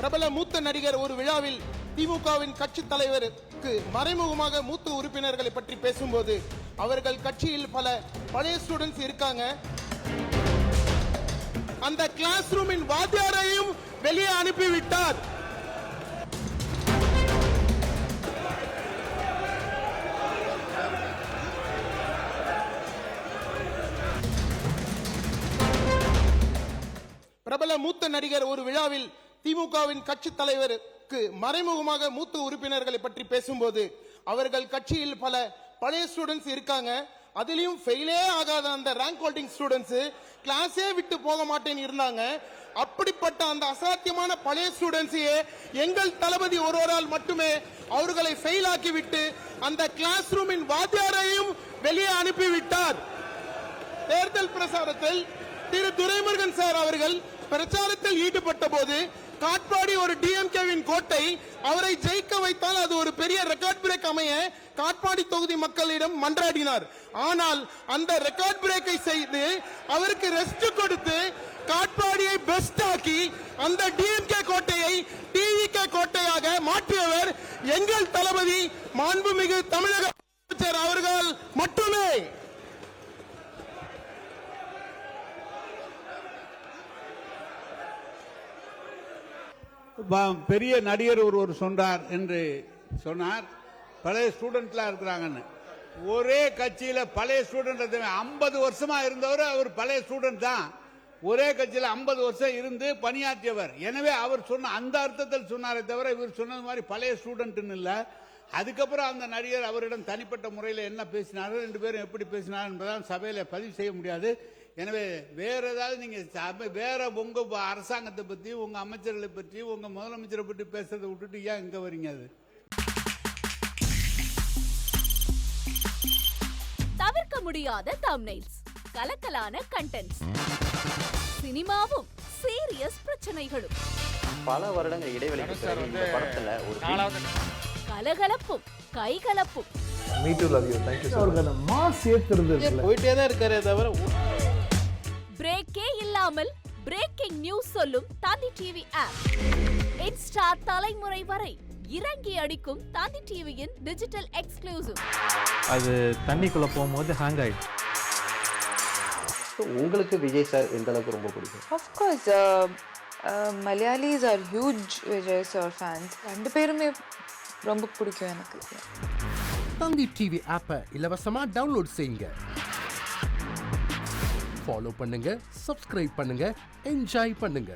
பிரபல மூத்த நடிகர் ஒரு விழாவில் திமுகவின் கட்சி தலைவருக்கு மறைமுகமாக மூத்த உறுப்பினர்களை பற்றி பேசும்போது அவர்கள் கட்சியில் பல பழைய ஸ்டூடெண்ட்ஸ் இருக்காங்க, அந்த கிளாஸ் ரூமின் வாத்தியாரையும் வெளியே அனுப்பிவிட்டார். பிரபல மூத்த நடிகர் ஒரு விழாவில் திமுகவின் கட்சி தலைவருக்கு மறைமுகமாக மூத்த உறுப்பினர்களை பற்றி பேசும்போது அவர்கள் கட்சியில் பல பழைய ஸ்டூடெண்ட்ஸ் இருக்காங்க, அதிலையும் ஃபெயிலே ஆகாத அந்த ரேங்க் ஹோல்டிங் ஸ்டூடெண்ட்ஸ் கிளாஸே விட்டு போக மாட்டேன்னு இருந்தாங்க. அப்படிப்பட்ட அந்த அசாத்தியமான பழைய ஸ்டூடெண்ட்ஸையே எங்கள் தளபதி ஒருவரால் மட்டுமே அவர்களை ஃபெயில் ஆக்கிவிட்டு அந்த கிளாஸ் ரூமின் வாத்தியாரையும் வெளியே அனுப்பிவிட்டார். தேர்தல் பிரசாரத்தில் திரு துரைமுருகன் சார் அவர்கள் பிரச்சாரத்தில் ஈடுபட்ட போது காட்பாடி ஒரு டிஎம்கேவின் கோட்டை, அவரை ஜெயிக்க வைத்தால் அது ஒரு பெரிய ரெக்கார்ட் பிரேக் அமைய காட்பாடி தொகுதி மக்களிடம் மன்றாடினார். ஆனால் அந்த ரெக்கார்ட் பிரேக்கை செய்து அவருக்கு ரெஸ்ட் கொடுத்து காட்பாடியை பெஸ்ட் ஆக்கி அந்த டிஎம்கே கோட்டையை டிவிகே கோட்டையாக மாற்றியவர் எங்கள் தளபதி மாண்புமிகு தமிழக முதலமைச்சர் அவர்கள் மட்டுமே. பெரிய நடிகர் ஒருவர் சொன்னார் என்று சொன்னார், பழைய ஸ்டூடெண்ட்லாம் இருக்கிறாங்கன்னு. ஒரே கட்சியில பழைய ஸ்டூடெண்ட் 50 வருஷமா இருந்தவர், அவர் பழைய ஸ்டூடெண்ட் தான். ஒரே கட்சியில் 50 வருஷம் இருந்து பணியாற்றியவர். எனவே அவர் சொன்ன அந்த அர்த்தத்தில் சொன்னாரே தவிர இவர் சொன்னது மாதிரி பழைய ஸ்டூடெண்ட் இல்ல. அதுக்கப்புறம் அந்த நடிகர் அவரிடம் தனிப்பட்ட முறையில் என்ன பேசினார், 2 பேரும் எப்படி பேசினார் என்பதால் சபையில பதிவு செய்ய முடியாது. எனவே வேற ஏதாவது நீங்க வேற உங்க அரசாங்கத்தை பத்தி, உங்க அமைச்சர்களை பற்றி, உங்க முதலமைச்சரை பற்றி பேசுறதை விட்டுட்டு ஏன் இங்க வரீங்க? அது தவிர்க்க முடியாத தம்ப்நெயில்ஸ், கலக்கலான கண்டென்ட்ஸ், சினிமாவும் சீரியஸ் பிரச்சனைகளும், பல வருடங்கள் இடைவெளிக்கு பிறகு இந்த படத்துல ஒரு கலகலப்பும் கைகலப்பும். Me too, love you. Thank you so much. Mass ஏத்துறது போயிட்டே தான் இருக்காரே தவிர பிரேக்கே இல்லாமல் பிரேக்கிங் நியூஸ் சொல்லும் தந்தி டிவி ஆப். இன்ஸ்டா தலைமுறை வரை இறங்கி அடிக்கும் தந்தி டிவியின் டிஜிட்டல் எக்ஸ்க்ளூசிவ். அது தண்ணிக்குள்ள போகும்போது ஹேங் ஆயிடுச்சு. உங்களுக்கு விஜய் சார் எந்த அளவுக்கு ரொம்ப பிடிக்கும்? Of course, Malayalis are huge Vijay sir fans. ரெண்டு பேருமே ரொம்ப பிடிக்கும் எனக்கு. தந்தி டிவி ஆப்பை இலவசமா டவுன்லோட் செய்யுங்க, ஃபாலோ பண்ணுங்க, சப்ஸ்கிரைப் பண்ணுங்க, என்ஜாய் பண்ணுங்க.